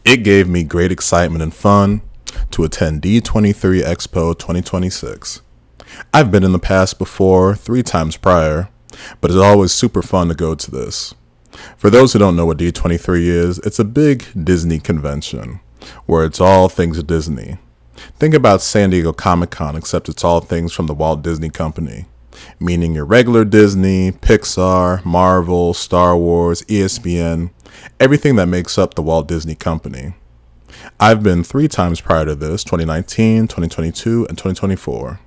It gave me great excitement and fun to attend D23 Expo 2026. I've been in the past before, 3 times prior, but it's always super fun to go to this. For those who don't know what D23 is, it's a big Disney convention where it's all things Disney. Think about San Diego Comic-Con, except it's all things from the Walt Disney Company, meaning your regular Disney, Pixar, Marvel, Star Wars, ESPN, everything that makes up the Walt Disney Company. I've been 3 times prior to this, 2019, 2022, and 2024.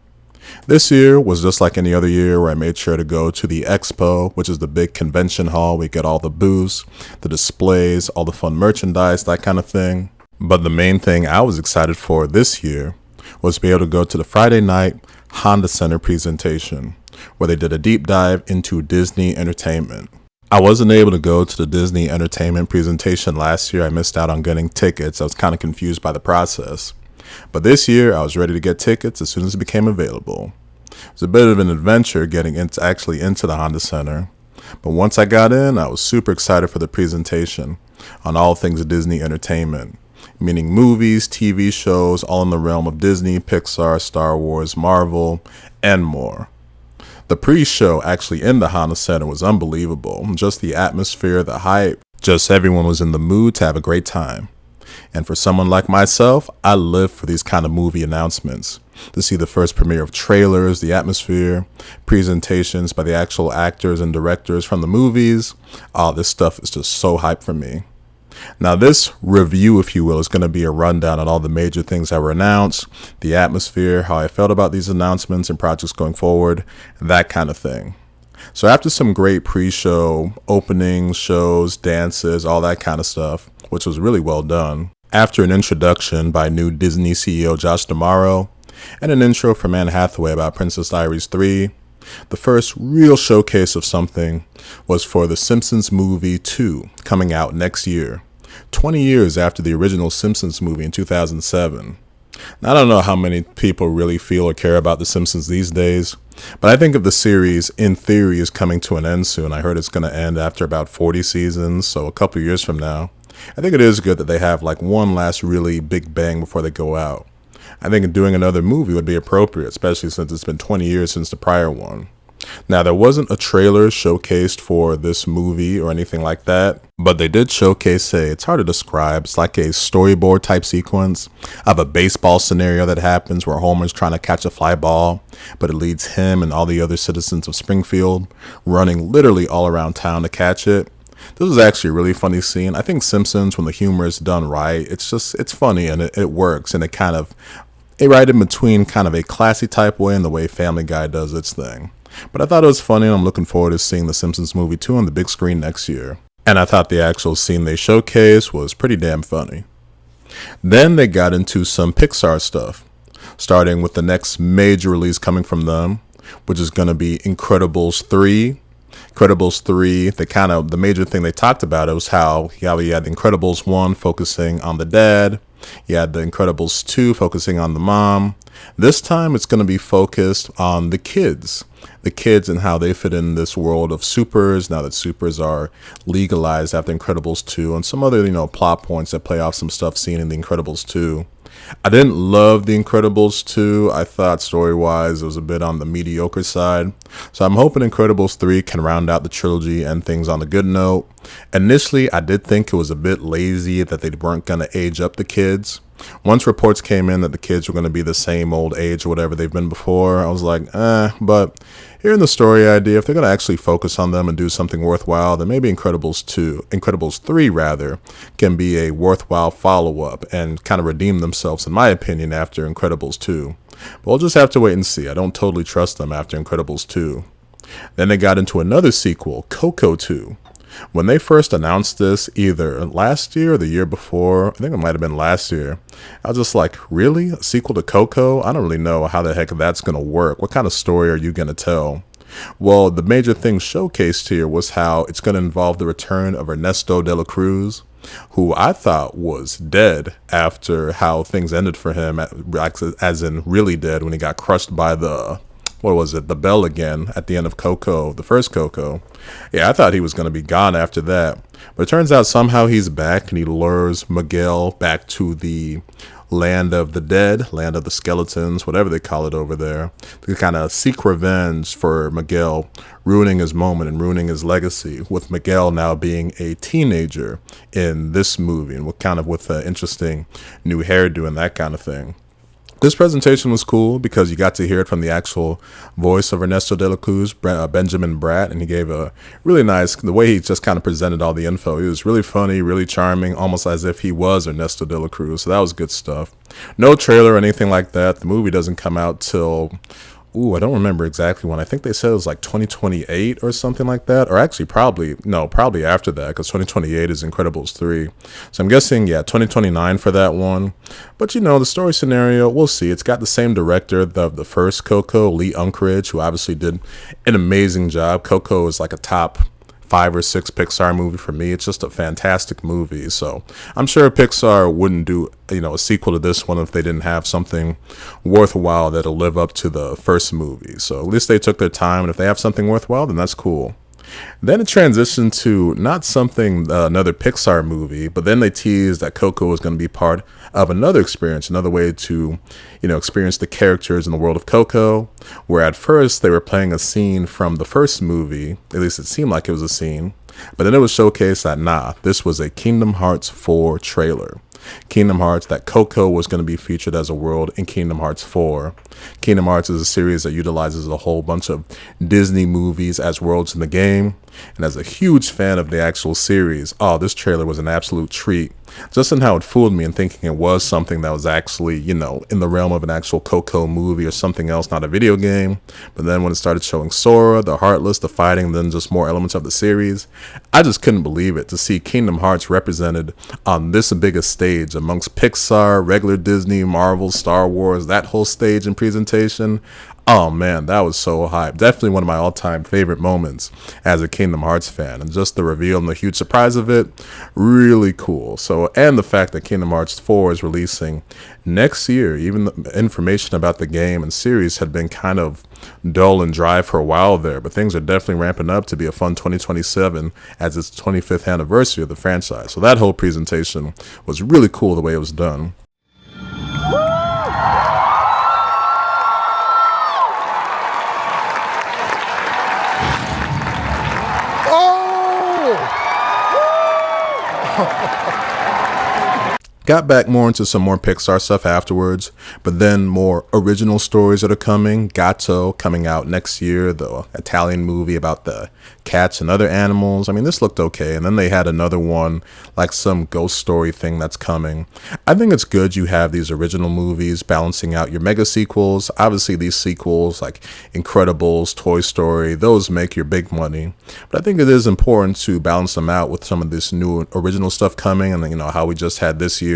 This year was just like any other year where I made sure to go to the Expo, which is the big convention hall. We get all the booths, the displays, all the fun merchandise, that kind of thing. But the main thing I was excited for this year was to be able to go to the Friday night Honda Center presentation, where they did a deep dive into Disney entertainment. I wasn't able to go to the Disney entertainment presentation last year. I missed out on getting tickets. I was kind of confused by the process. But this year, I was ready to get tickets as soon as it became available. It was a bit of an adventure getting into the Honda Center. But once I got in, I was super excited for the presentation on all things Disney entertainment, meaning movies, TV shows, all in the realm of Disney, Pixar, Star Wars, Marvel, and more. The pre-show actually in the Honda Center was unbelievable. Just the atmosphere, the hype, just everyone was in the mood to have a great time. And for someone like myself, I live for these kind of movie announcements. To see the first premiere of trailers, the atmosphere, presentations by the actual actors and directors from the movies. All this stuff is just so hype for me. Now this review, if you will, is going to be a rundown on all the major things that were announced, the atmosphere, how I felt about these announcements and projects going forward, that kind of thing. So after some great pre-show openings, shows, dances, all that kind of stuff, which was really well done, after an introduction by new Disney CEO Josh D'Amaro and an intro from Anne Hathaway about Princess Diaries 3, the first real showcase of something was for the Simpsons Movie 2 coming out next year, 20 years after the original Simpsons movie in 2007. Now, I don't know how many people really feel or care about The Simpsons these days, but I think if the series, in theory, is coming to an end soon, I heard it's going to end after about 40 seasons, so a couple of years from now, I think it is good that they have like one last really big bang before they go out. I think doing another movie would be appropriate, especially since it's been 20 years since the prior one. Now, there wasn't a trailer showcased for this movie or anything like that, but they did showcase it's hard to describe, it's like a storyboard type sequence of a baseball scenario that happens where Homer's trying to catch a fly ball, but it leads him and all the other citizens of Springfield running literally all around town to catch it. This was actually a really funny scene. I think Simpsons, when the humor is done right, it's funny and it works, and it right in between kind of a classy type way and the way Family Guy does its thing. But I thought it was funny, and I'm looking forward to seeing the Simpsons Movie 2 on the big screen next year. And I thought the actual scene they showcased was pretty damn funny. Then they got into some Pixar stuff, starting with the next major release coming from them, which is going to be Incredibles 3. Incredibles 3, the major thing they talked about it was how you had Incredibles 1 focusing on the dad, you had the Incredibles 2 focusing on the mom. This time it's going to be focused on the kids and how they fit in this world of supers, now that supers are legalized after Incredibles 2, and some other, plot points that play off some stuff seen in the Incredibles 2. I didn't love the Incredibles 2. I thought story-wise it was a bit on the mediocre side. So I'm hoping Incredibles 3 can round out the trilogy and things on a good note. Initially, I did think it was a bit lazy that they weren't going to age up the kids. Once reports came in that the kids were going to be the same old age or whatever they've been before, I was like, but hearing the story idea, if they're going to actually focus on them and do something worthwhile, then maybe Incredibles 3 rather, can be a worthwhile follow-up and kind of redeem themselves, in my opinion, after Incredibles 2. But we'll just have to wait and see. I don't totally trust them after Incredibles 2. Then they got into another sequel, Coco 2. When they first announced this, either last year or the year before, I think it might have been last year, I was just like, really? A sequel to Coco? I don't really know how the heck that's going to work. What kind of story are you going to tell? Well, the major thing showcased here was how it's going to involve the return of Ernesto de la Cruz, who I thought was dead after how things ended for him, as in really dead when he got crushed by the what was it, the bell again at the end of Coco, the first Coco. Yeah, I thought he was going to be gone after that. But it turns out somehow he's back and he lures Miguel back to the land of the dead, land of the skeletons, whatever they call it over there, to kind of seek revenge for Miguel ruining his moment and ruining his legacy, with Miguel now being a teenager in this movie and with an interesting new hairdo and that kind of thing. This presentation was cool because you got to hear it from the actual voice of Ernesto de la Cruz, Benjamin Bratt, and he gave a really nice, the way he just kind of presented all the info. He was really funny, really charming, almost as if he was Ernesto de la Cruz, so that was good stuff. No trailer or anything like that. The movie doesn't come out till, I don't remember exactly when. I think they said it was like 2028 or something like that. Or actually probably after that, because 2028 is Incredibles 3. So I'm guessing, 2029 for that one. But, the story scenario, we'll see. It's got the same director of the first Coco, Lee Unkrich, who obviously did an amazing job. Coco is like a top 5 or 6 Pixar movie for me. It's just a fantastic movie. So I'm sure Pixar wouldn't do, a sequel to this one if they didn't have something worthwhile that'll live up to the first movie. So at least they took their time, and if they have something worthwhile, then that's cool. Then it transitioned to not something, another Pixar movie, but then they teased that Coco was going to be part of another experience, another way to, experience the characters in the world of Coco, where at first they were playing a scene from the first movie, at least it seemed like it was a scene, but then it was showcased that, this was a Kingdom Hearts 4 trailer. Kingdom Hearts, that Coco was going to be featured as a world in Kingdom Hearts 4. Kingdom Hearts is a series that utilizes a whole bunch of Disney movies as worlds in the game. And as a huge fan of the actual series, this trailer was an absolute treat. Just in how it fooled me in thinking it was something that was actually, in the realm of an actual Coco movie or something else, not a video game. But then when it started showing Sora, the Heartless, the fighting, then just more elements of the series, I just couldn't believe it to see Kingdom Hearts represented on this biggest stage amongst Pixar, regular Disney, Marvel, Star Wars, that whole stage and presentation. Oh man, that was so hype. Definitely one of my all-time favorite moments as a Kingdom Hearts fan. And just the reveal and the huge surprise of it, really cool. So, and the fact that Kingdom Hearts 4 is releasing next year, even the information about the game and series had been kind of dull and dry for a while there, but things are definitely ramping up to be a fun 2027 as its 25th anniversary of the franchise. So that whole presentation was really cool the way it was done. Got back more into some more Pixar stuff afterwards, but then more original stories that are coming. Gatto coming out next year, the Italian movie about the cats and other animals. I mean, this looked okay. And then they had another one, like some ghost story thing that's coming. I think it's good you have these original movies balancing out your mega sequels. Obviously, these sequels like Incredibles, Toy Story, those make your big money. But I think it is important to balance them out with some of this new original stuff coming, and how we just had this year.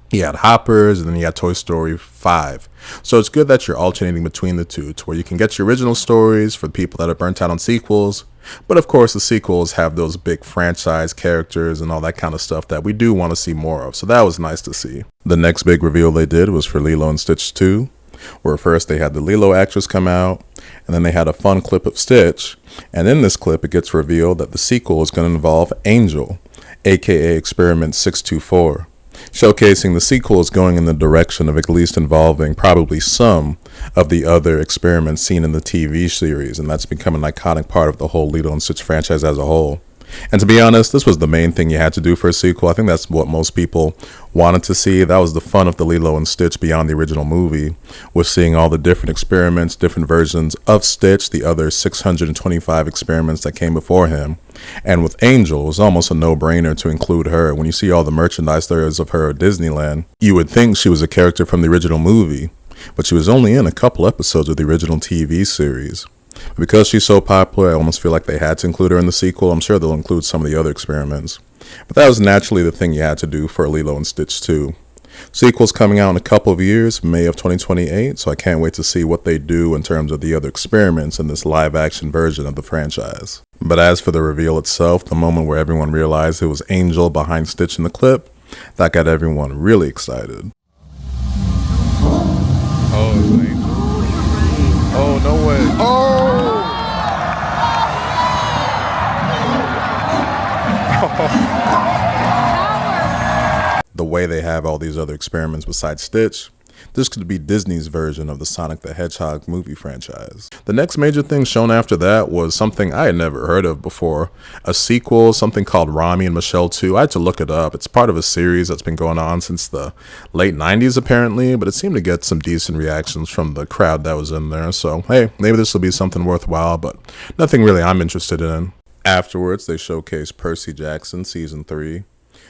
You had Hoppers, and then you had Toy Story 5. So it's good that you're alternating between the two, to where you can get your original stories for the people that are burnt out on sequels. But of course, the sequels have those big franchise characters and all that kind of stuff that we do want to see more of. So that was nice to see. The next big reveal they did was for Lilo and Stitch 2, where first they had the Lilo actress come out, and then they had a fun clip of Stitch. And in this clip, it gets revealed that the sequel is going to involve Angel, aka Experiment 624. Showcasing the sequel is going in the direction of at least involving probably some of the other experiments seen in the TV series, and that's become an iconic part of the whole Lilo and Stitch franchise as a whole. And to be honest, this was the main thing you had to do for a sequel. I think that's what most people wanted to see. That was the fun of the Lilo and Stitch beyond the original movie, was seeing all the different experiments, different versions of Stitch, the other 625 experiments that came before him. And with Angel, it was almost a no-brainer to include her. When you see all the merchandise there is of her at Disneyland, you would think she was a character from the original movie, but she was only in a couple episodes of the original TV series. Because she's so popular, I almost feel like they had to include her in the sequel. I'm sure they'll include some of the other experiments. But that was naturally the thing you had to do for Lilo and Stitch 2. Sequel's coming out in a couple of years, May of 2028, so I can't wait to see what they do in terms of the other experiments in this live-action version of the franchise. But as for the reveal itself, the moment where everyone realized it was Angel behind Stitch in the clip, that got everyone really excited. Oh, it's Angel. Oh, no way. Oh! The way they have all these other experiments besides Stitch, this could be Disney's version of the Sonic the Hedgehog movie franchise. The next major thing shown after that was something I had never heard of before. A sequel, something called Rami and Michelle 2. I had to look it up. It's part of a series that's been going on since the late 90s apparently, but it seemed to get some decent reactions from the crowd that was in there. So, hey, maybe this will be something worthwhile, but nothing really I'm interested in. Afterwards, they showcased Percy Jackson Season 3.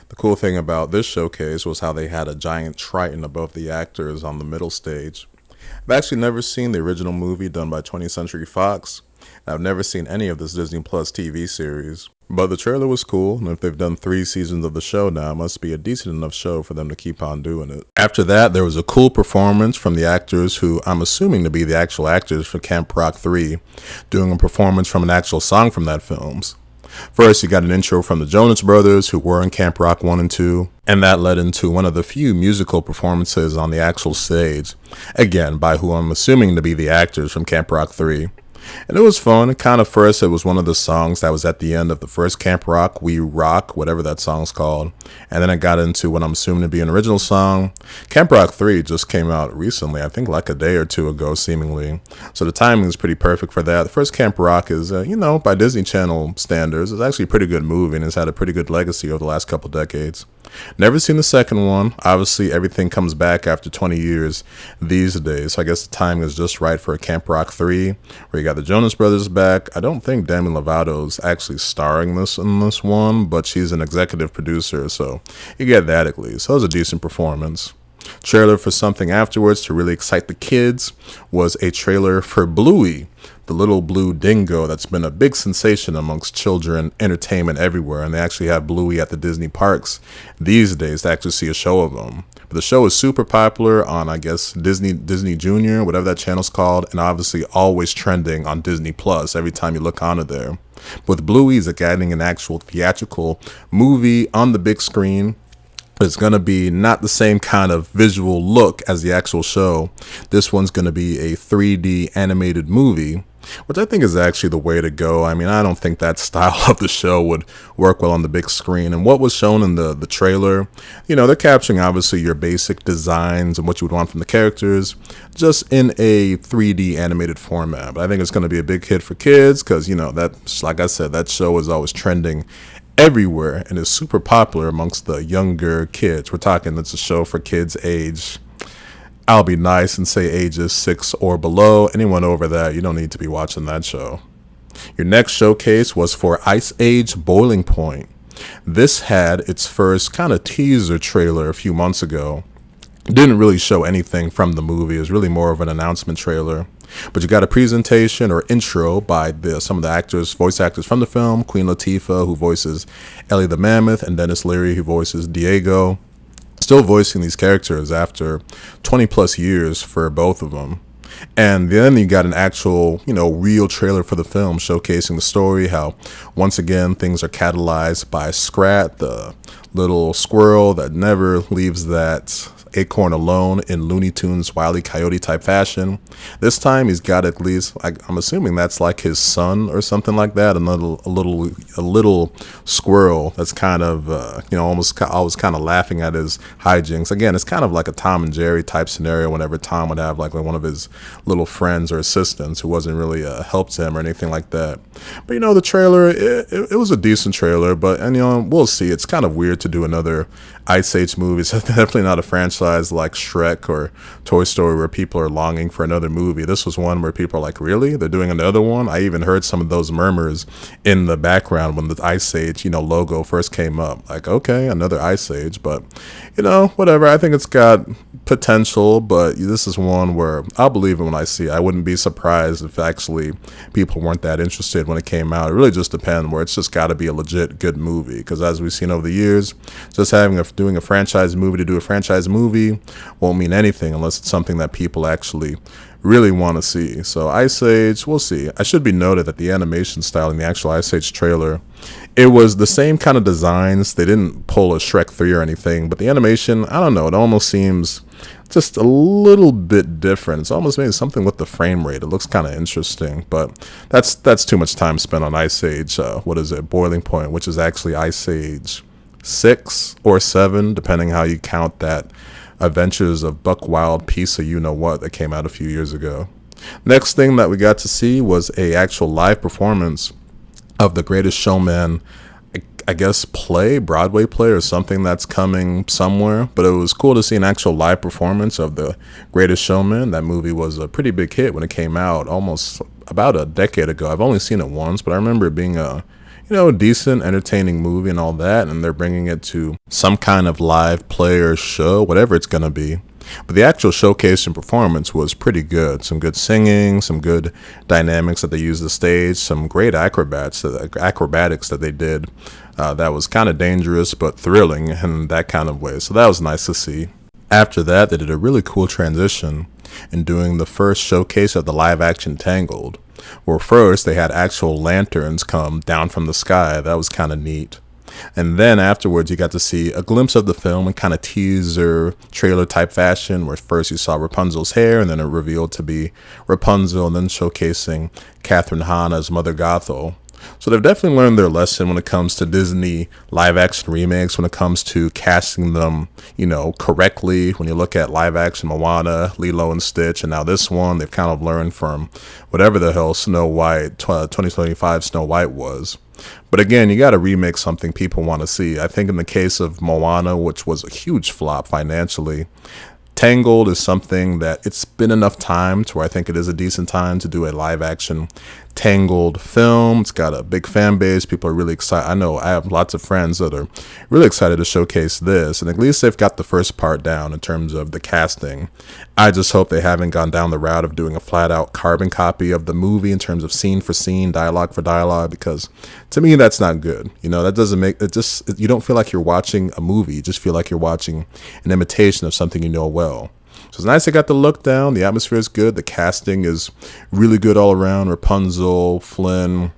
The cool thing about this showcase was how they had a giant Triton above the actors on the middle stage. I've actually never seen the original movie done by 20th Century Fox, and I've never seen any of this Disney Plus TV series. But the trailer was cool, and if they've done 3 seasons of the show now, it must be a decent enough show for them to keep on doing it. After that, there was a cool performance from the actors who I'm assuming to be the actual actors for Camp Rock 3, doing a performance from an actual song from that film. First, you got an intro from the Jonas Brothers, who were in Camp Rock 1 and 2, and that led into one of the few musical performances on the actual stage, again, by who I'm assuming to be the actors from Camp Rock 3. And it was fun. First, it was one of the songs that was at the end of the first Camp Rock, We Rock, whatever that song's called. And then I got into what I'm assuming to be an original song. Camp Rock 3 just came out recently, I think like a day or two ago, seemingly. So the timing is pretty perfect for that. The first Camp Rock is, by Disney Channel standards, it's actually a pretty good movie and has had a pretty good legacy over the last couple decades. Never seen the second one. Obviously, everything comes back after 20 years these days. So I guess the timing is just right for a Camp Rock 3, where you got the Jonas Brothers back. I don't think Demi Lovato's actually starring in this one, but she's an executive producer, so you get that at least. So it was a decent performance. Trailer for something afterwards to really excite the kids was a trailer for Bluey, the little blue dingo that's been a big sensation amongst children entertainment everywhere, and they actually have Bluey at the Disney parks these days to actually see a show of them. But the show is super popular on, I guess, Disney Junior, whatever that channel's called, and obviously always trending on Disney Plus every time you look onto there. With Bluey, it's getting an actual theatrical movie on the big screen. It's going to be not the same kind of visual look as the actual show. This one's going to be a 3D animated movie, which I think is actually the way to go. I mean, I don't think that style of the show would work well on the big screen. And what was shown in the trailer, they're capturing obviously your basic designs and what you would want from the characters, just in a 3D animated format. But I think it's going to be a big hit for kids because, that, like I said, that show is always trending everywhere and is super popular amongst the younger kids. We're talking, it's a show for kids age, I'll be nice and say ages 6 or below. Anyone over that, you don't need to be watching that show. Your next showcase was for Ice Age Boiling Point. This had its first kind of teaser trailer a few months ago. It didn't really show anything from the movie. It was really more of an announcement trailer. But you got a presentation or intro by some of the voice actors from the film. Queen Latifah, who voices Ellie the Mammoth, and Dennis Leary, who voices Diego. Still voicing these characters after 20 plus years for both of them. And then you got an actual, real trailer for the film showcasing the story, how once again things are catalyzed by Scrat, the little squirrel that never leaves that acorn alone in Looney Tunes Wile E. Coyote type fashion. This time he's got at least, I'm assuming that's like his son or something like that, a little squirrel that's kind of almost always kind of laughing at his hijinks. Again, it's kind of like a Tom and Jerry type scenario whenever Tom would have like one of his little friends or assistants who wasn't really helped him or anything like that. But the trailer, it was a decent trailer, but we'll see. It's kind of weird to do another Ice Age movie. It's definitely not a franchise like Shrek or Toy Story where people are longing for another movie. This was one where people are like, really? They're doing another one? I even heard some of those murmurs in the background when the Ice Age, logo first came up. Like, okay, another Ice Age, but, whatever. I think it's got potential, but this is one where I'll believe it when I see it. I wouldn't be surprised if actually people weren't that interested when it came out. It really just depends, where it's just got to be a legit good movie, because as we've seen over the years, just doing a franchise movie to do a franchise movie movie won't mean anything unless it's something that people actually really want to see. So Ice Age, we'll see. I should be noted that the animation style in the actual Ice Age trailer, it was the same kind of designs. They didn't pull a Shrek 3 or anything, but the animation, I don't know, it almost seems just a little bit different. It's almost maybe something with the frame rate. It looks kind of interesting, but that's too much time spent on Ice Age. What is it? Boiling Point, which is actually Ice Age 6 or 7, depending how you count that Adventures of Buck Wild piece of you-know-what that came out a few years ago. Next thing that we got to see was a actual live performance of The Greatest Showman, I guess Broadway play or something that's coming somewhere. But it was cool to see an actual live performance of The Greatest Showman. That movie was a pretty big hit when it came out almost about a decade ago. I've only seen it once, but I remember it being a decent, entertaining movie and all that, and they're bringing it to some kind of live play or show, whatever it's going to be. But the actual showcase and performance was pretty good. Some good singing, some good dynamics that they used the stage, some great acrobatics that they did. That was kind of dangerous, but thrilling in that kind of way. So that was nice to see. After that, they did a really cool transition in doing the first showcase of the live-action Tangled, where first they had actual lanterns come down from the sky. That was kind of neat. And then afterwards, you got to see a glimpse of the film in kind of teaser trailer type fashion, where first you saw Rapunzel's hair, and then it revealed to be Rapunzel, and then showcasing Kathryn Hahn as Mother Gothel. So they've definitely learned their lesson when it comes to Disney live action remakes, when it comes to casting them, correctly. When you look at live action Moana, Lilo and Stitch, and now this one, they've kind of learned from whatever the hell Snow White, 2025 Snow White was. But again, you got to remake something people want to see. I think in the case of Moana, which was a huge flop financially, Tangled is something that it's been enough time to where I think it is a decent time to do a live action Tangled film. It's got a big fan base. People are really excited. I know I have lots of friends that are really excited to showcase this, and at least they've got the first part down in terms of the casting. I just hope they haven't gone down the route of doing a flat out carbon copy of the movie in terms of scene for scene, dialogue for dialogue, because to me that's not good. That doesn't make it, just you don't feel like you're watching a movie. You just feel like you're watching an imitation of something you know well. So it's nice they got the look down. The atmosphere is good. The casting is really good all around. Rapunzel, Flynn,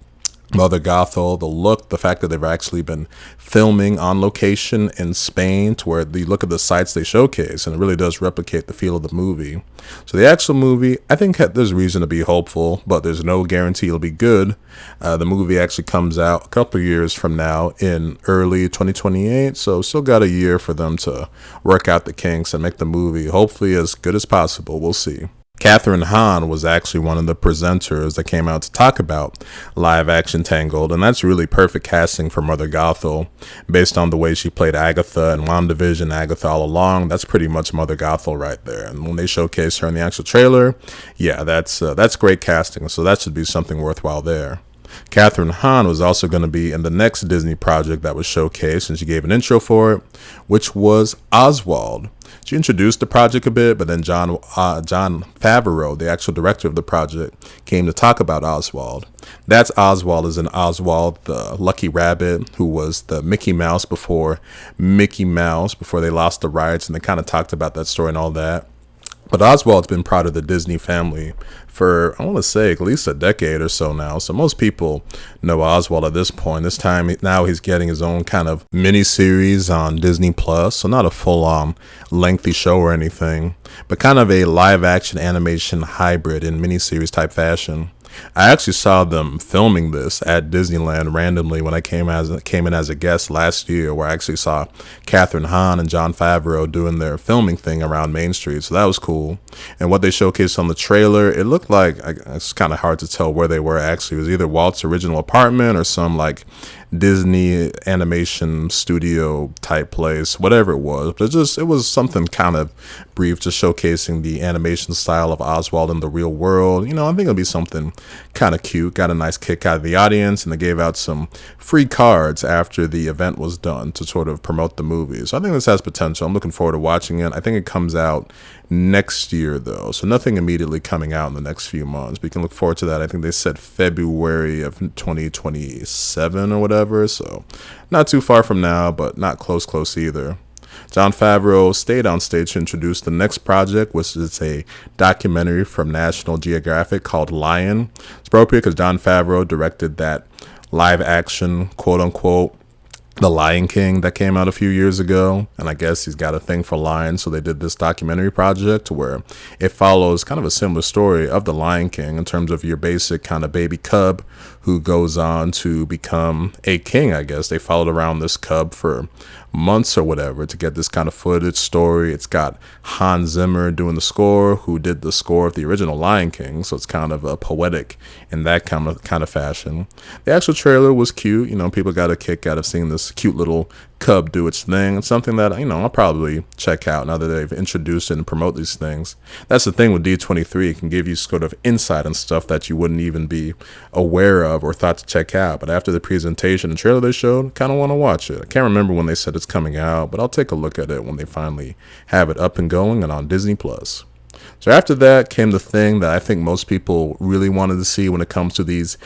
Mother Gothel, the look, the fact that they've actually been filming on location in Spain, to where you look at the sites they showcase, and it really does replicate the feel of the movie. So the actual movie, I think there's reason to be hopeful, but there's no guarantee it'll be good. The movie actually comes out a couple years from now in early 2028, so still got a year for them to work out the kinks and make the movie hopefully as good as possible. We'll see. Kathryn Hahn was actually one of the presenters that came out to talk about live action Tangled, and that's really perfect casting for Mother Gothel based on the way she played Agatha in WandaVision, Agatha all along. That's pretty much Mother Gothel right there. And when they showcase her in the actual trailer, yeah, that's great casting, so that should be something worthwhile there. Kathryn Hahn was also going to be in the next Disney project that was showcased, and she gave an intro for it, which was Oswald. She introduced the project a bit, but then Jon Favreau, the actual director of the project, came to talk about Oswald. That's Oswald as in Oswald, the lucky rabbit, who was the Mickey Mouse before they lost the rights, and they kind of talked about that story and all that. But Oswald's been part of the Disney family for, I want to say, at least a decade or so now. So most people know Oswald at this point. This time, now he's getting his own kind of mini-series on Disney+. So not a full-on lengthy show or anything, but kind of a live-action animation hybrid in mini-series type fashion. I actually saw them filming this at Disneyland randomly when I came in as a guest last year, where I actually saw Kathryn Hahn and Jon Favreau doing their filming thing around Main Street. So that was cool. And what they showcased on the trailer, it looked like, it's kind of hard to tell where they were actually. It was either Walt's original apartment or some like Disney animation studio type place, whatever it was. But it was something kind of brief, just showcasing the animation style of Oswald in the real world. I think it'll be something kind of cute. Got a nice kick out of the audience, and they gave out some free cards after the event was done to sort of promote the movie. So I think this has potential. I'm looking forward to watching it. I think it comes out next year though, so nothing immediately coming out in the next few months. We can look forward to that. I think they said February of 2027 or whatever, so not too far from now, but not close either. Jon Favreau stayed on stage to introduce the next project, which is a documentary from National Geographic called Lion. It's appropriate because Jon Favreau directed that live action, quote unquote, The Lion King that came out a few years ago, and I guess he's got a thing for lions, so they did this documentary project where it follows kind of a similar story of The Lion King in terms of your basic kind of baby cub who goes on to become a king, I guess. They followed around this cub for months or whatever to get this kind of footage story. It's got Hans Zimmer doing the score, who did the score of the original Lion King, so it's kind of poetic in that kind of fashion. The actual trailer was cute. People got a kick out of seeing this cute little cub do its thing. It's something that I'll probably check out now that they've introduced it and promote these things. That's the thing with D23. It can give you sort of insight on stuff that you wouldn't even be aware of or thought to check out. But after the presentation and trailer they showed, kind of want to watch it. I can't remember when they said it's coming out, but I'll take a look at it when they finally have it up and going and on Disney Plus. So after that came the thing that I think most people really wanted to see when it comes to these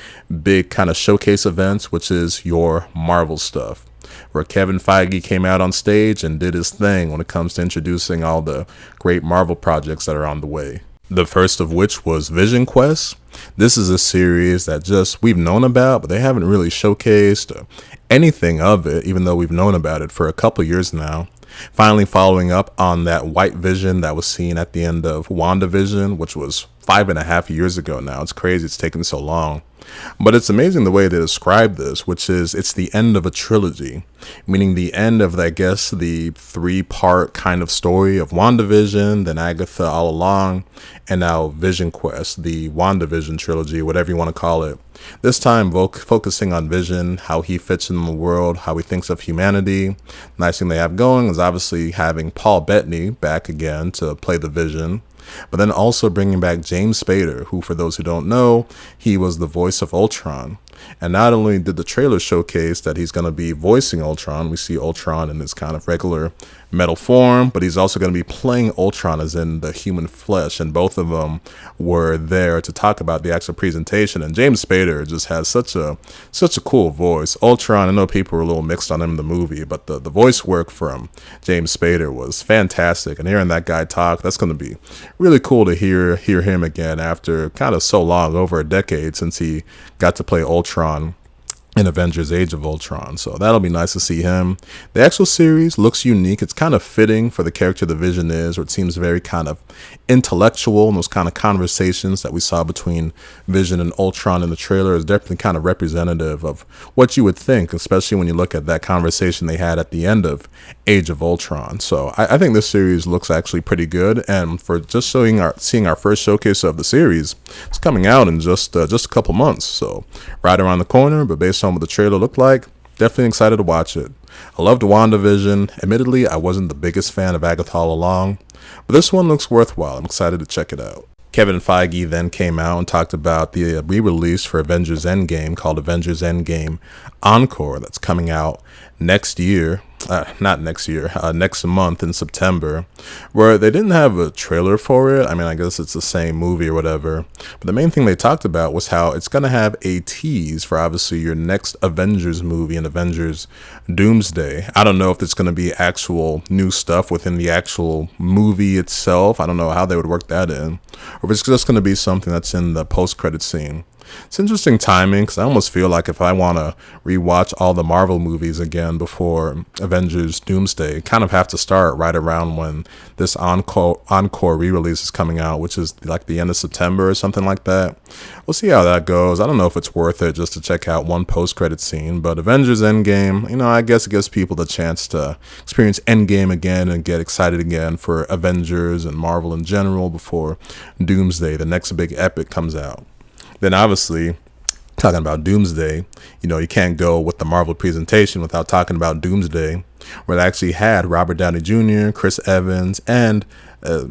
big kind of showcase events, which is your Marvel stuff, where Kevin Feige came out on stage and did his thing when it comes to introducing all the great Marvel projects that are on the way. The first of which was Vision Quest. This is a series that we've known about, but they haven't really showcased anything of it, even though we've known about it for a couple years now. Finally following up on that white vision that was seen at the end of WandaVision, which was 5.5 years ago now. It's crazy it's taken so long. But it's amazing the way they describe this, which is it's the end of a trilogy, meaning the end of, I guess, the 3-part kind of story of WandaVision, then Agatha all along, and now Vision Quest, the WandaVision trilogy, whatever you want to call it. This time focusing on Vision, how he fits in the world, how he thinks of humanity. Nice thing they have going is obviously having Paul Bettany back again to play the Vision. But then also bringing back James Spader, who, for those who don't know, he was the voice of Ultron. And not only did the trailer showcase that he's going to be voicing Ultron, we see Ultron in his kind of regular metal form, but he's also going to be playing Ultron as in the human flesh. And both of them were there to talk about the actual presentation. And James Spader just has such a cool voice. Ultron, I know people were a little mixed on him in the movie, but the voice work from James Spader was fantastic. And hearing that guy talk, that's going to be really cool to hear him again after kind of so long, over a decade since he got to play Ultron in Avengers Age of Ultron. So that'll be nice to see him. The actual series looks unique. It's kind of fitting for the character the Vision is, or it seems very kind of intellectual, and those kind of conversations that we saw between Vision and Ultron in the trailer is definitely kind of representative of what you would think, especially when you look at that conversation they had at the end of Age of Ultron. So I think this series looks actually pretty good, and for just seeing our first showcase of the series, it's coming out in just a couple months, so right around the corner. But based on what the trailer looked like, definitely excited to watch it. I loved WandaVision. Admittedly, I wasn't the biggest fan of Agatha all along, but this one looks worthwhile. I'm excited to check it out. Kevin Feige then came out and talked about the re-release for Avengers Endgame called Avengers Endgame Encore that's coming out next month in September, where they didn't have a trailer for it. I mean, I guess it's the same movie or whatever. But the main thing they talked about was how it's going to have a tease for obviously your next Avengers movie and Avengers Doomsday. I don't know if it's going to be actual new stuff within the actual movie itself. I don't know how they would work that in. Or if it's just going to be something that's in the post-credit scene. It's interesting timing, because I almost feel like if I want to rewatch all the Marvel movies again before Avengers Doomsday, kind of have to start right around when this encore re-release is coming out, which is like the end of September or something like that. We'll see how that goes. I don't know if it's worth it just to check out one post-credit scene, but Avengers Endgame, I guess it gives people the chance to experience Endgame again and get excited again for Avengers and Marvel in general before Doomsday, the next big epic, comes out. Then obviously, talking about Doomsday, you can't go with the Marvel presentation without talking about Doomsday, where they actually had Robert Downey Jr., Chris Evans, and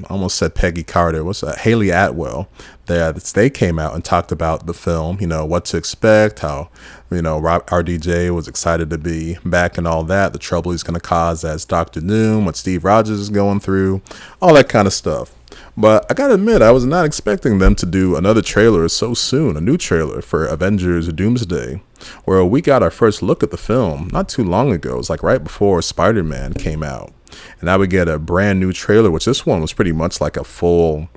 almost said Peggy Carter, Haley Atwell. They came out and talked about the film, what to expect, how, RDJ was excited to be back and all that, the trouble he's going to cause as Doctor Doom, what Steve Rogers is going through, all that kind of stuff. But I gotta admit, I was not expecting them to do another trailer so soon, a new trailer for Avengers Doomsday, where we got our first look at the film not too long ago. It was like right before Spider-Man came out. And now we get a brand new trailer, which this one was pretty much like a full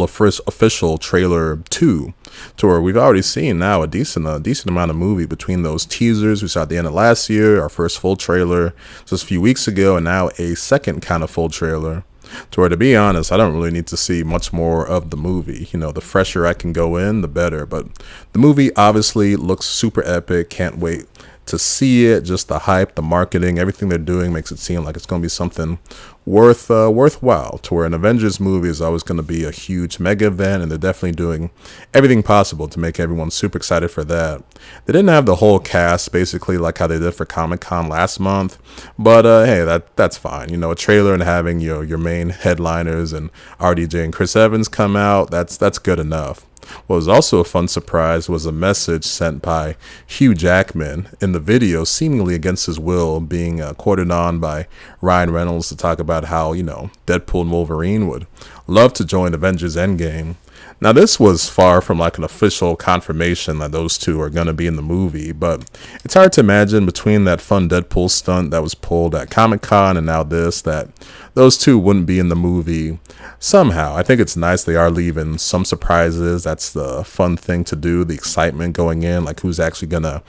first official trailer 2, to where we've already seen now a decent amount of movie between those teasers we saw at the end of last year, our first full trailer just a few weeks ago, and now a second kind of full trailer. To where, to be honest, I don't really need to see much more of the movie. The fresher I can go in, the better. But the movie obviously looks super epic. Can't wait to see it. Just the hype, the marketing, everything they're doing makes it seem like it's going to be something worthwhile. To where an Avengers movie is always going to be a huge mega event, and they're definitely doing everything possible to make everyone super excited for that. They didn't have the whole cast basically like how they did for Comic-Con last month, but hey, that's fine. A trailer and having your main headliners and RDJ and Chris Evans come out, that's good enough. What was also a fun surprise was a message sent by Hugh Jackman in the video, seemingly against his will, being quoted on by Ryan Reynolds to talk about how, Deadpool and Wolverine would love to join Avengers Endgame. Now, this was far from like an official confirmation that those two are going to be in the movie, but it's hard to imagine between that fun Deadpool stunt that was pulled at Comic-Con and now this, that those two wouldn't be in the movie somehow. I think it's nice they are leaving some surprises. That's the fun thing to do, the excitement going in, like who's actually going to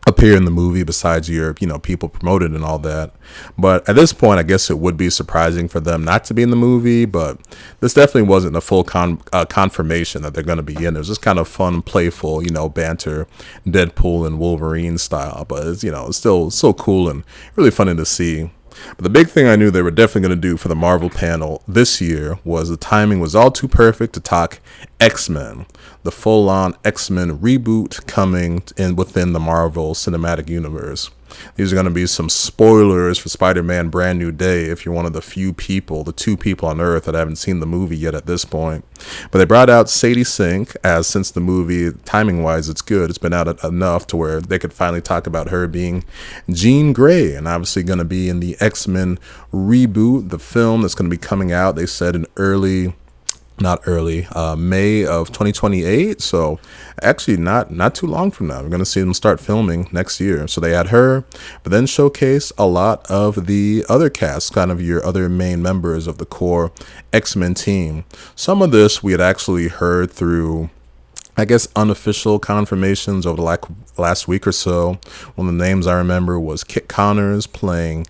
appear in the movie besides your people promoted and all that. But at this point, I guess it would be surprising for them not to be in the movie, but this definitely wasn't a full confirmation that they're going to be in. It was just kind of fun, playful, banter, Deadpool and Wolverine style, but it's still so cool and really funny to see. But the big thing I knew they were definitely going to do for the Marvel panel this year was the timing was all too perfect to talk X-Men, the full-on X-Men reboot coming in within the Marvel Cinematic Universe. These are going to be some spoilers for Spider-Man Brand New Day if you're one of the the 2 people on Earth that haven't seen the movie yet at this point. But they brought out Sadie Sink, as since the movie, timing-wise, it's good. It's been out enough to where they could finally talk about her being Jean Grey, and obviously going to be in the X-Men reboot, the film that's going to be coming out, they said, in May of 2028. So actually not too long from now. We're going to see them start filming next year. So they had her, but then showcase a lot of the other cast, kind of your other main members of the core X-Men team. Some of this we had actually heard through, I guess, unofficial confirmations over the last week or so. One of the names I remember was Kit Connors playing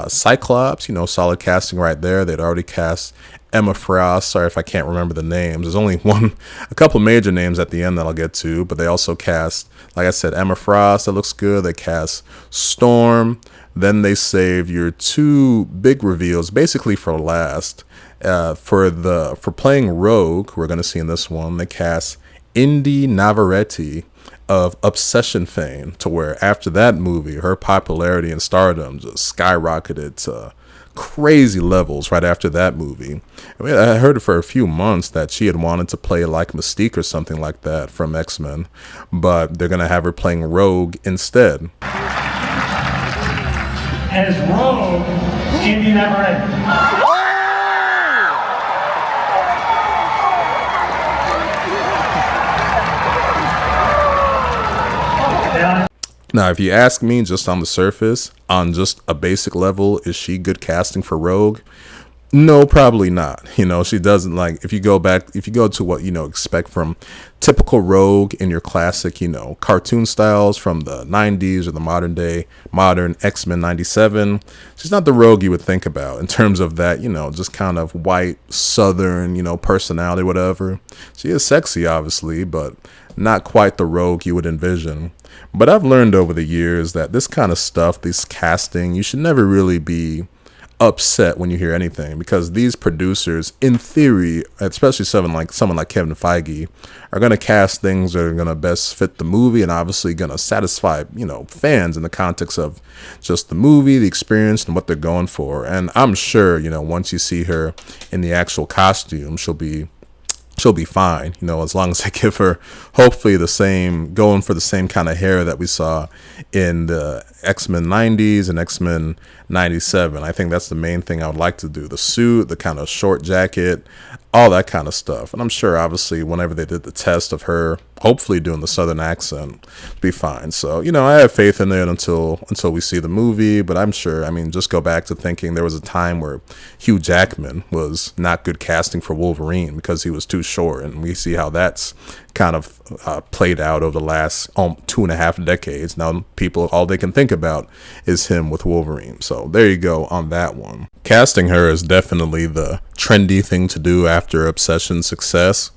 Cyclops. Solid casting right there. They'd already cast Emma Frost. Sorry if I can't remember the names. There's only a couple major names at the end that I'll get to, but they also cast, like I said, Emma Frost. That looks good. They cast Storm. Then they save your 2 big reveals basically for last. For playing Rogue, we're going to see in this one, they cast Indy Navarrete of Obsession fame, to where after that movie, her popularity and stardom just skyrocketed to crazy levels right after that movie. I heard for a few months that she had wanted to play like Mystique or something like that from X-Men, but they're going to have her playing Rogue instead. As Rogue, Indy Navarrete. Now, if you ask me, just on the surface, on just a basic level, is she good casting for Rogue? No, probably not. She doesn't, like, if you go to what, expect from typical Rogue in your classic, cartoon styles from the 90s or the modern X-Men 97, she's not the Rogue you would think about in terms of that, just kind of white, southern, personality, whatever. She is sexy, obviously, but not quite the Rogue you would envision. But I've learned over the years that this kind of stuff, this casting, you should never really be upset when you hear anything, because these producers, in theory, especially someone like Kevin Feige, are going to cast things that are going to best fit the movie and obviously going to satisfy, fans in the context of just the movie, the experience, and what they're going for. And I'm sure, once you see her in the actual costume, she'll be she'll be fine, as long as they give her hopefully going for the same kind of hair that we saw in the X-Men 90s and X-Men 97. I think that's the main thing I would like to do. The suit, the kind of short jacket, all that kind of stuff. And I'm sure, obviously, whenever they did the test of her, hopefully doing the Southern accent, be fine. So, I have faith in it until we see the movie. But I'm sure, just go back to thinking there was a time where Hugh Jackman was not good casting for Wolverine because he was too short. And we see how that's kind of played out over the last 2.5 decades. Now, people, all they can think about is him with Wolverine. So there you go on that one. Casting her is definitely the trendy thing to do after Obsession's success.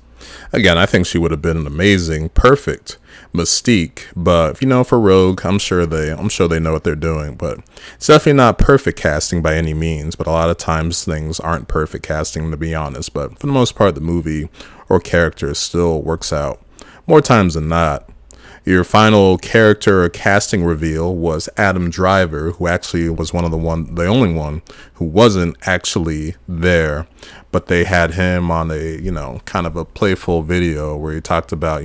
Again, I think she would have been an amazing, perfect Mystique, but for Rogue, I'm sure they know what they're doing. But it's definitely not perfect casting by any means. But a lot of times things aren't perfect casting, to be honest. But for the most part, the movie or character still works out more times than not. Your final character casting reveal was Adam Driver, who actually was the only one who wasn't actually there, but they had him on a kind of a playful video where he talked about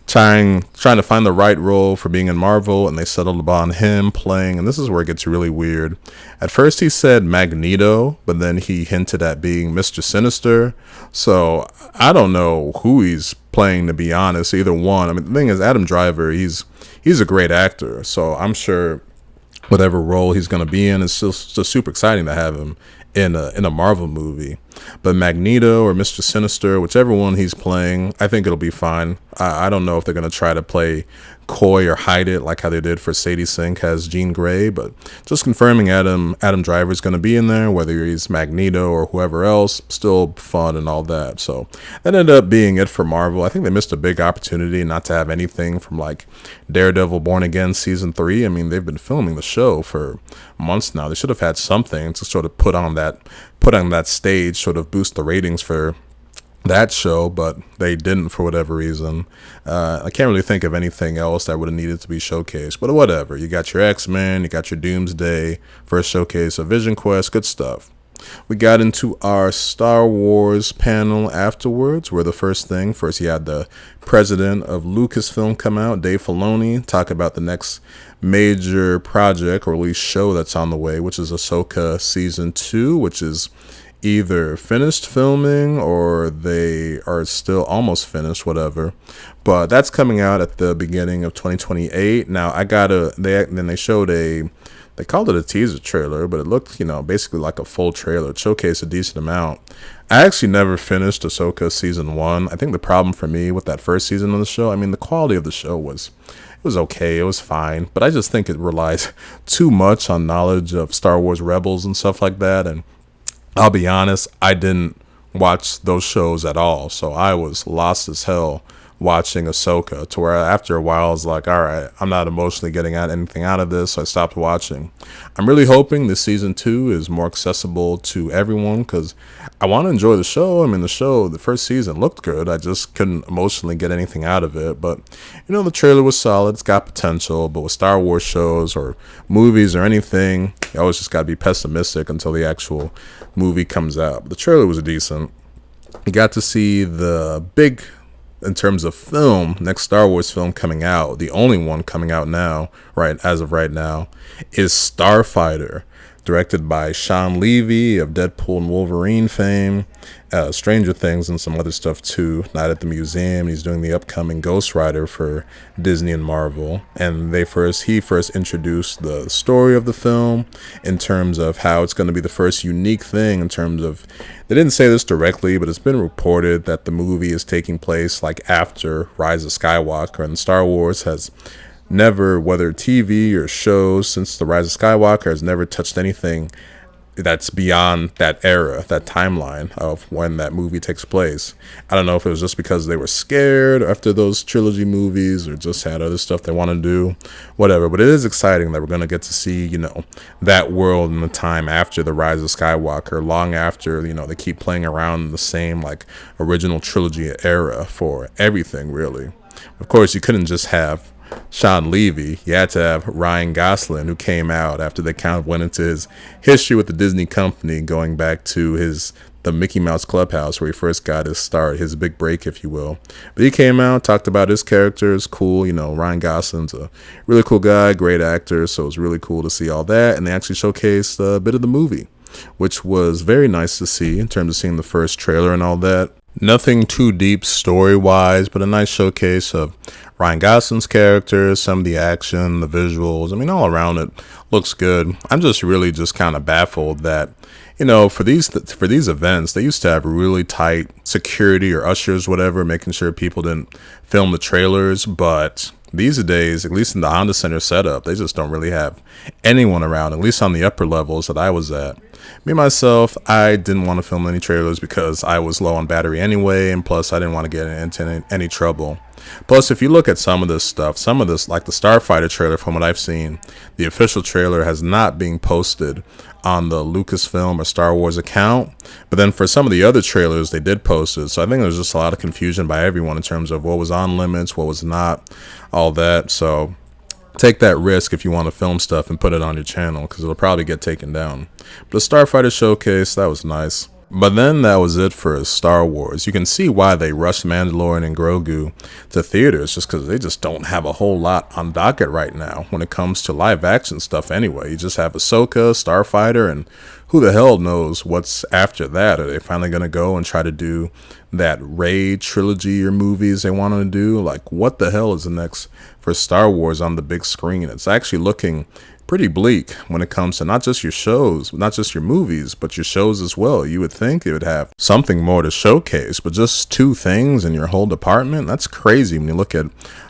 trying to find the right role for being in Marvel, and they settled upon him playing, and this is where it gets really weird. At first he said Magneto, but then he hinted at being Mr. Sinister, so I don't know who he's playing, to be honest, either one. The thing is, Adam Driver, he's a great actor, so I'm sure whatever role he's going to be in, it's just super exciting to have him in a Marvel movie. But Magneto or Mr. Sinister, whichever one he's playing, I think it'll be fine. I don't know if they're going to try to play coy or hide it like how they did for Sadie Sink as Jean Grey, but just confirming Adam Driver is going to be in there, whether he's Magneto or whoever else, still fun and all that. So that ended up being it for Marvel. I think they missed a big opportunity not to have anything from like Daredevil Born Again season 3. They've been filming the show for months now. They should have had something to sort of put on that stage, sort of boost the ratings for that show, but they didn't for whatever reason. I can't really think of anything else that would have needed to be showcased, but whatever. You got your X-Men, you got your Doomsday, first showcase of Vision Quest, good stuff. We got into our Star Wars panel afterwards, where first you had the president of Lucasfilm come out, Dave Filoni, talk about the next major project, or at least show that's on the way, which is Ahsoka Season 2, which is either finished filming or they are still almost finished, whatever. But that's coming out at the beginning of 2028. Now, they showed they called it a teaser trailer, but it looked, basically like a full trailer. It showcased a decent amount. I actually never finished Ahsoka Season 1. I think the problem for me with that first season of the show, the quality of the show was okay, it was fine, but I just think it relies too much on knowledge of Star Wars Rebels and stuff like that, and I'll be honest, I didn't watch those shows at all, so I was lost as hell watching Ahsoka, to where after a while I was like, all right, I'm not emotionally getting anything out of this, so I stopped watching. I'm really hoping this season 2 is more accessible to everyone, because I want to enjoy the show. The first season looked good, I just couldn't emotionally get anything out of it, but the trailer was solid, it's got potential, but with Star Wars shows or movies or anything, you always just got to be pessimistic until the actual movie comes out. But the trailer was decent. You got to see the big, in terms of film, next Star Wars film coming out, the only one coming out now, as of right now, is Starfighter, directed by Sean Levy of Deadpool and Wolverine fame, Stranger Things and some other stuff too, Night at the Museum. He's doing the upcoming Ghost Rider for Disney and Marvel, and he first introduced the story of the film in terms of how it's going to be the first unique thing in terms of, they didn't say this directly, but it's been reported that the movie is taking place like after Rise of Skywalker, and Star Wars has never, whether TV or shows since the Rise of Skywalker, has never touched anything that's beyond that era, that timeline of when that movie takes place. I don't know if it was just because they were scared after those trilogy movies or just had other stuff they want to do, whatever. But it is exciting that we're going to get to see, that world in the time after the Rise of Skywalker, long after, they keep playing around in the same original trilogy era for everything, really. Of course, you couldn't just have Sean Levy. You had to have Ryan Gosling, who came out after they kind of went into his history with the Disney company, going back to his the Mickey Mouse Clubhouse where he first got his start, his big break, if you will. But he came out, talked about his characters, cool. Ryan Gosling's a really cool guy, great actor, so it was really cool to see all that. And they actually showcased a bit of the movie, which was very nice to see in terms of seeing the first trailer and all that. Nothing too deep story-wise, but a nice showcase of Ryan Gosling's characters, some of the action, the visuals. All around it looks good. I'm just really just kind of baffled that, for these events, they used to have really tight security or ushers, whatever, making sure people didn't film the trailers. But these days, at least in the Honda Center setup, they just don't really have anyone around, at least on the upper levels that I was at. Me, myself, I didn't want to film any trailers because I was low on battery anyway, and plus I didn't want to get into any trouble. Plus, if you look at some of this stuff, like the Starfighter trailer, from what I've seen, the official trailer has not been posted on the Lucasfilm or Star Wars account. But then for some of the other trailers, they did post it. So I think there's just a lot of confusion by everyone in terms of what was on limits, what was not, all that. So take that risk if you want to film stuff and put it on your channel, because it'll probably get taken down. But the Starfighter showcase, that was nice. But then that was it for Star Wars. You can see why they rushed Mandalorian and Grogu to theaters, just because they just don't have a whole lot on docket right now when it comes to live action stuff anyway. You just have Ahsoka, Starfighter, and who the hell knows what's after that. Are they finally going to go and try to do that Rey trilogy or movies they want to do? Like, what the hell is the next for Star Wars on the big screen? It's actually looking pretty bleak when it comes to not just your shows, not just your movies, but your shows as well. You would think it would have something more to showcase, but just 2 things in your whole department? That's crazy when you look at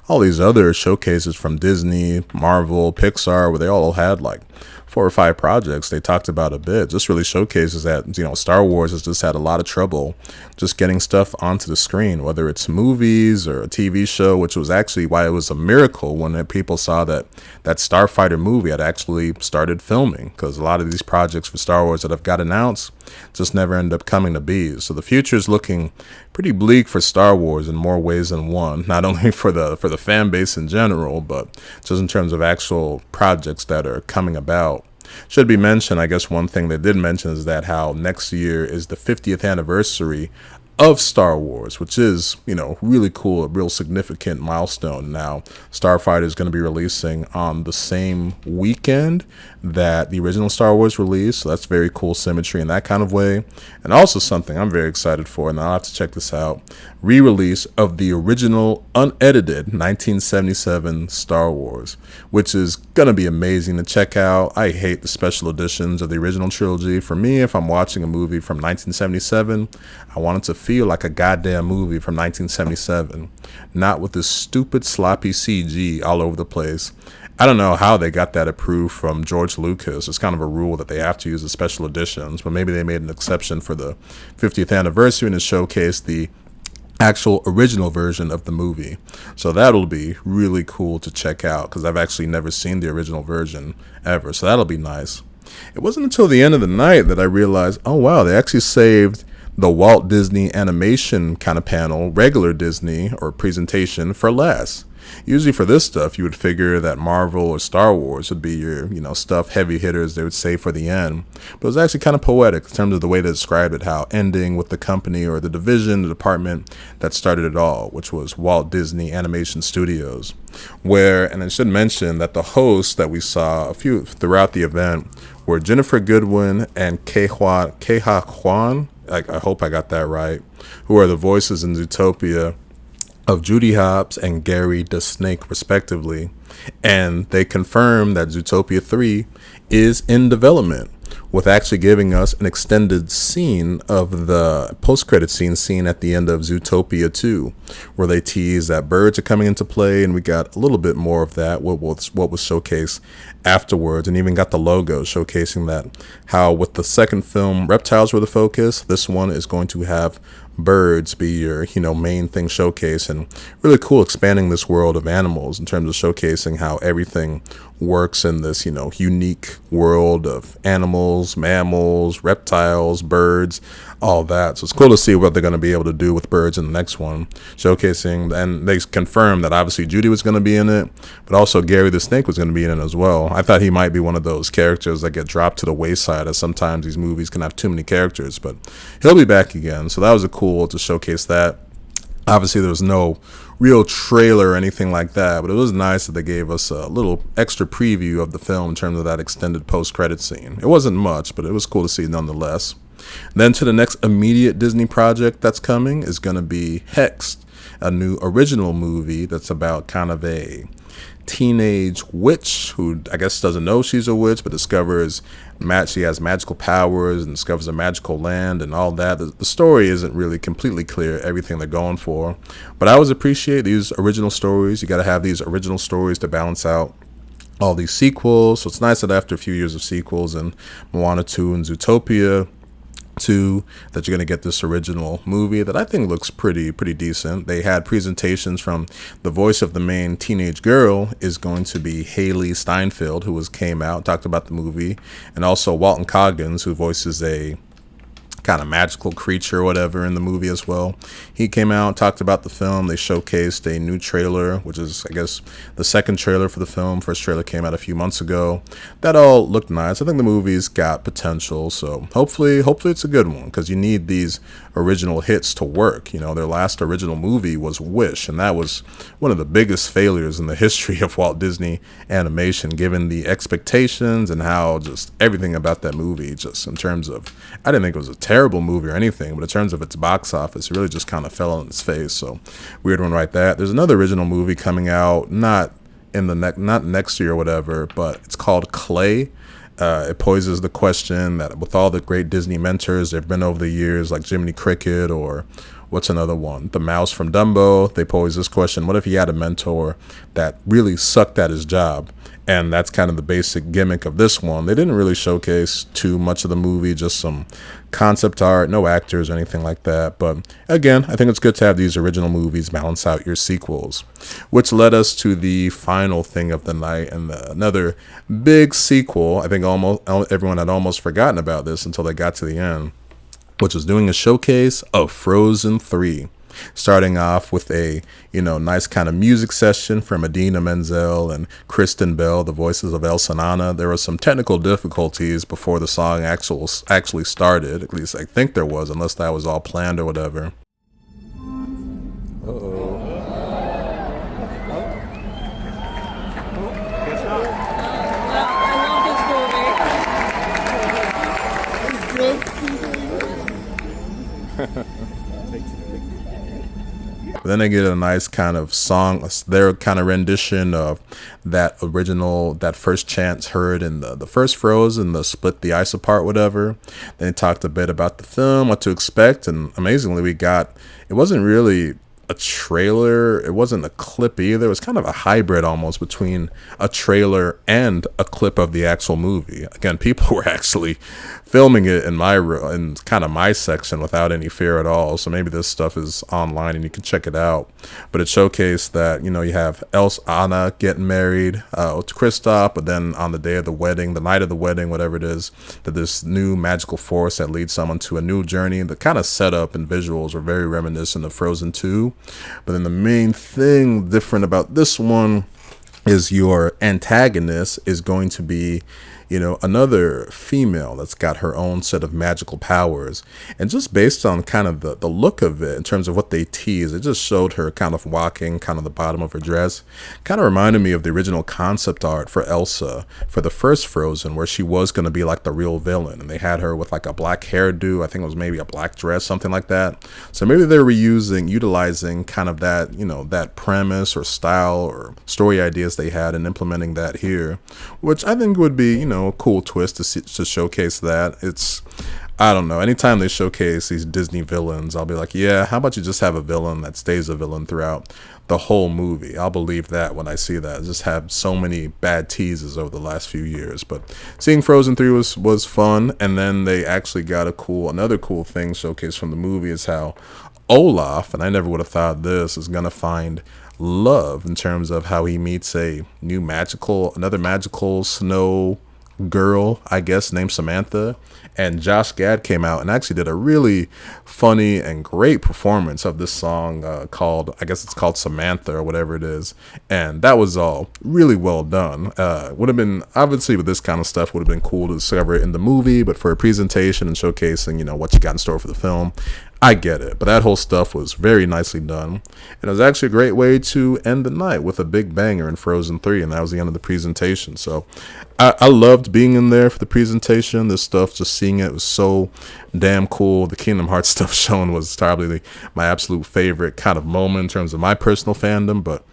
all these other showcases from Disney, Marvel, Pixar, where they all had like 4 or 5 projects they talked about a bit. Just really showcases that, Star Wars has just had a lot of trouble just getting stuff onto the screen, whether it's movies or a TV show, which was actually why it was a miracle when people saw that Starfighter movie had actually started filming, because a lot of these projects for Star Wars that have got announced just never end up coming to be. So the future is looking pretty bleak for Star Wars in more ways than one, not only for the fan base in general, but just in terms of actual projects that are coming about. Should be mentioned, I guess one thing they did mention is that how next year is the 50th anniversary of Star Wars, which is, really cool, a real significant milestone. Now, Starfighter is going to be releasing on the same weekend that the original Star Wars released, so that's very cool symmetry in that kind of way. And also something I'm very excited for, and I'll have to check this out, re-release of the original unedited 1977 Star Wars, which is going to be amazing to check out. I hate the special editions of the original trilogy. For me, if I'm watching a movie from 1977, I want it to feel like a goddamn movie from 1977, not with this stupid sloppy CG all over the place. I don't know how they got that approved from George Lucas. It's kind of a rule that they have to use the special editions, but maybe they made an exception for the 50th anniversary and to showcase the actual original version of the movie. So that'll be really cool to check out, because I've actually never seen the original version ever. So that'll be nice. It wasn't until the end of the night that I realized, oh wow, they actually saved the Walt Disney animation kind of panel, regular Disney or presentation, for last. Usually for this stuff, you would figure that Marvel or Star Wars would be your, stuff, heavy hitters they would save for the end. But it was actually kind of poetic in terms of the way they described it, how ending with the company or the division, the department that started it all, which was Walt Disney Animation Studios. And I should mention that the hosts that we saw a few throughout the event were Jennifer Goodwin and Keha Kwan. I hope I got that right, who are the voices in Zootopia of Judy Hopps and Gary the Snake, respectively. And they confirmed that Zootopia 3 is in development, with actually giving us an extended scene of the post-credit scene at the end of Zootopia 2, where they tease that birds are coming into play, and we got a little bit more of that, what was showcased afterwards, and even got the logo showcasing that how with the second film reptiles were the focus, this one is going to have birds be your main thing showcase. And really cool expanding this world of animals in terms of showcasing how everything works in this unique world of animals animals, mammals, reptiles, birds, all that. So it's cool to see what they're going to be able to do with birds in the next one, showcasing. And they confirmed that obviously Judy was going to be in it, but also Gary the Snake was going to be in it as well. I thought he might be one of those characters that get dropped to the wayside, as sometimes these movies can have too many characters, but he'll be back again. So that was a cool to showcase that. Obviously, there was no real trailer or anything like that, but it was nice that they gave us a little extra preview of the film in terms of that extended post-credit scene. It wasn't much, but it was cool to see nonetheless. Then to the next immediate Disney project that's coming is going to be Hexed, a new original movie that's about kind of a teenage witch who I guess doesn't know she's a witch, but discovers she has magical powers and discovers a magical land and all that. The story isn't really completely clear, everything they're going for, but I always appreciate these original stories. You got to have these original stories to balance out all these sequels. So it's nice that after a few years of sequels and Moana 2 and Zootopia 2, that you're going to get this original movie that I think looks pretty decent. They had presentations from the voice of the main teenage girl is going to be Haley Steinfeld, who came out, talked about the movie, and also Walton Goggins, who voices a kind of magical creature or whatever in the movie as well. He came out, talked about the film. They showcased a new trailer, which is, I guess, the second trailer for the film. First trailer came out a few months ago. That all looked nice. I think the movie's got potential, so hopefully it's a good one, because you need these original hits to work. You know, their last original movie was Wish, and that was one of the biggest failures in the history of Walt Disney Animation, given the expectations and how just everything about that movie, just in terms of, I didn't think it was a terrible movie or anything, but in terms of its box office, it really just kind of fell on its face. So weird one right there. There's another original movie coming out, not next year or whatever, but it's called Clay. It poses the question that with all the great Disney mentors there have been over the years, like Jiminy Cricket or what's another one, the mouse from Dumbo, they pose this question: what if he had a mentor that really sucked at his job? And that's kind of the basic gimmick of this one. They didn't really showcase too much of the movie, just some concept art, no actors or anything like that. But again, I think it's good to have these original movies balance out your sequels, which led us to the final thing of the night, and another big sequel. I think almost everyone had almost forgotten about this until they got to the end, which was doing a showcase of Frozen 3. Starting off with a, nice kind of music session from Idina Menzel and Kristen Bell, the voices of Elsa and Anna. There were some technical difficulties before the song actually started. At least I think there was, unless that was all planned or whatever. Uh-oh. Then they get a nice kind of song, their kind of rendition of that first chant heard in the first Frozen, the Split the Ice Apart, whatever. Then they talked a bit about the film, what to expect, and amazingly it wasn't really a trailer, it wasn't a clip either. It was kind of a hybrid almost between a trailer and a clip of the actual movie. Again, people were actually filming it in kind of my section without any fear at all. So maybe this stuff is online and you can check it out. But it showcased that, you have Elsa, Anna getting married to Kristoff, but then on the day of the wedding, the night of the wedding, whatever it is, that this new magical force that leads someone to a new journey. The kind of setup and visuals were very reminiscent of Frozen 2. But then the main thing different about this one is your antagonist is going to be, another female that's got her own set of magical powers. And just based on kind of the look of it, in terms of what they teased, it just showed her kind of walking, kind of the bottom of her dress. Kind of reminded me of the original concept art for Elsa for the first Frozen, where she was going to be like the real villain. And they had her with like a black hairdo. I think it was maybe a black dress, something like that. So maybe they're utilizing kind of that, that premise or style or story ideas they had and implementing that here, which I think would be, a cool twist to showcase that. I don't know, anytime they showcase these Disney villains, I'll be like, yeah, how about you just have a villain that stays a villain throughout the whole movie? I'll believe that when I see that. Just have so many bad teases over the last few years. But seeing Frozen 3 was fun. And then they actually got another cool thing showcased from the movie is how Olaf, and I never would have thought this, is going to find love in terms of how he meets another magical snow girl, I guess, named Samantha. And Josh Gad came out and actually did a really funny and great performance of this song called, I guess it's called Samantha or whatever it is. And that was all really well done. Would have been, obviously with this kind of stuff, would have been cool to discover it in the movie, but for a presentation and showcasing, you know, what you got in store for the film, I get it. But that whole stuff was very nicely done. And it was actually a great way to end the night with a big banger in Frozen 3. And that was the end of the presentation. So I loved being in there for the presentation. This stuff, just seeing it was so damn cool. The Kingdom Hearts stuff shown was probably my absolute favorite kind of moment in terms of my personal fandom. But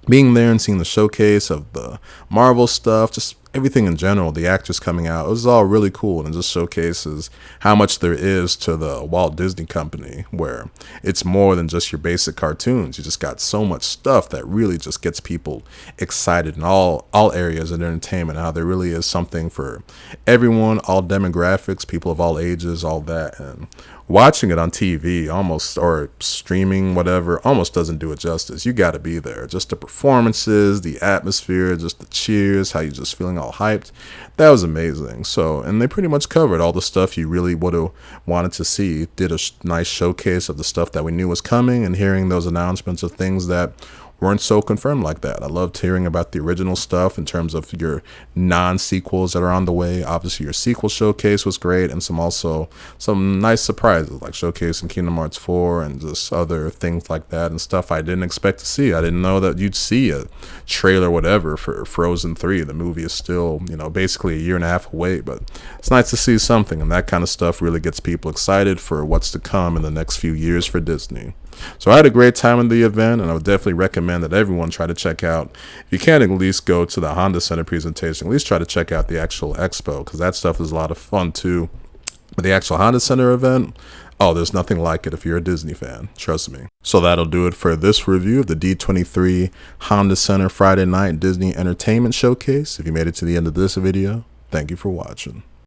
being there and seeing the showcase of the Marvel stuff, just everything in general, the actors coming out, it was all really cool, and it just showcases how much there is to the Walt Disney Company, where it's more than just your basic cartoons. You just got so much stuff that really just gets people excited in all areas of entertainment, how there really is something for everyone, all demographics, people of all ages, all that. And watching it on TV almost, or streaming, whatever, almost doesn't do it justice. You got to be there. Just the performances, the atmosphere, just the cheers, how you just feeling all hyped. That was amazing. So, and they pretty much covered all the stuff you really would have wanted to see. Did a nice showcase of the stuff that we knew was coming, and hearing those announcements of things that weren't so confirmed like that. I loved hearing about the original stuff in terms of your non-sequels that are on the way. Obviously, your sequel showcase was great, and some nice surprises, like showcasing Kingdom Hearts 4 and just other things like that, and stuff I didn't expect to see. I didn't know that you'd see a trailer, whatever, for Frozen 3. The movie is still, basically a year and a half away, but it's nice to see something, and that kind of stuff really gets people excited for what's to come in the next few years for Disney. So I had a great time in the event, and I would definitely recommend that everyone try to check out, if you can, at least go to the Honda Center presentation, at least try to check out the actual expo, because that stuff is a lot of fun too. But the actual Honda Center event, oh, there's nothing like it if you're a Disney fan, trust me. So that'll do it for this review of the D23 Honda Center Friday Night Disney Entertainment Showcase. If you made it to the end of this video, thank you for watching.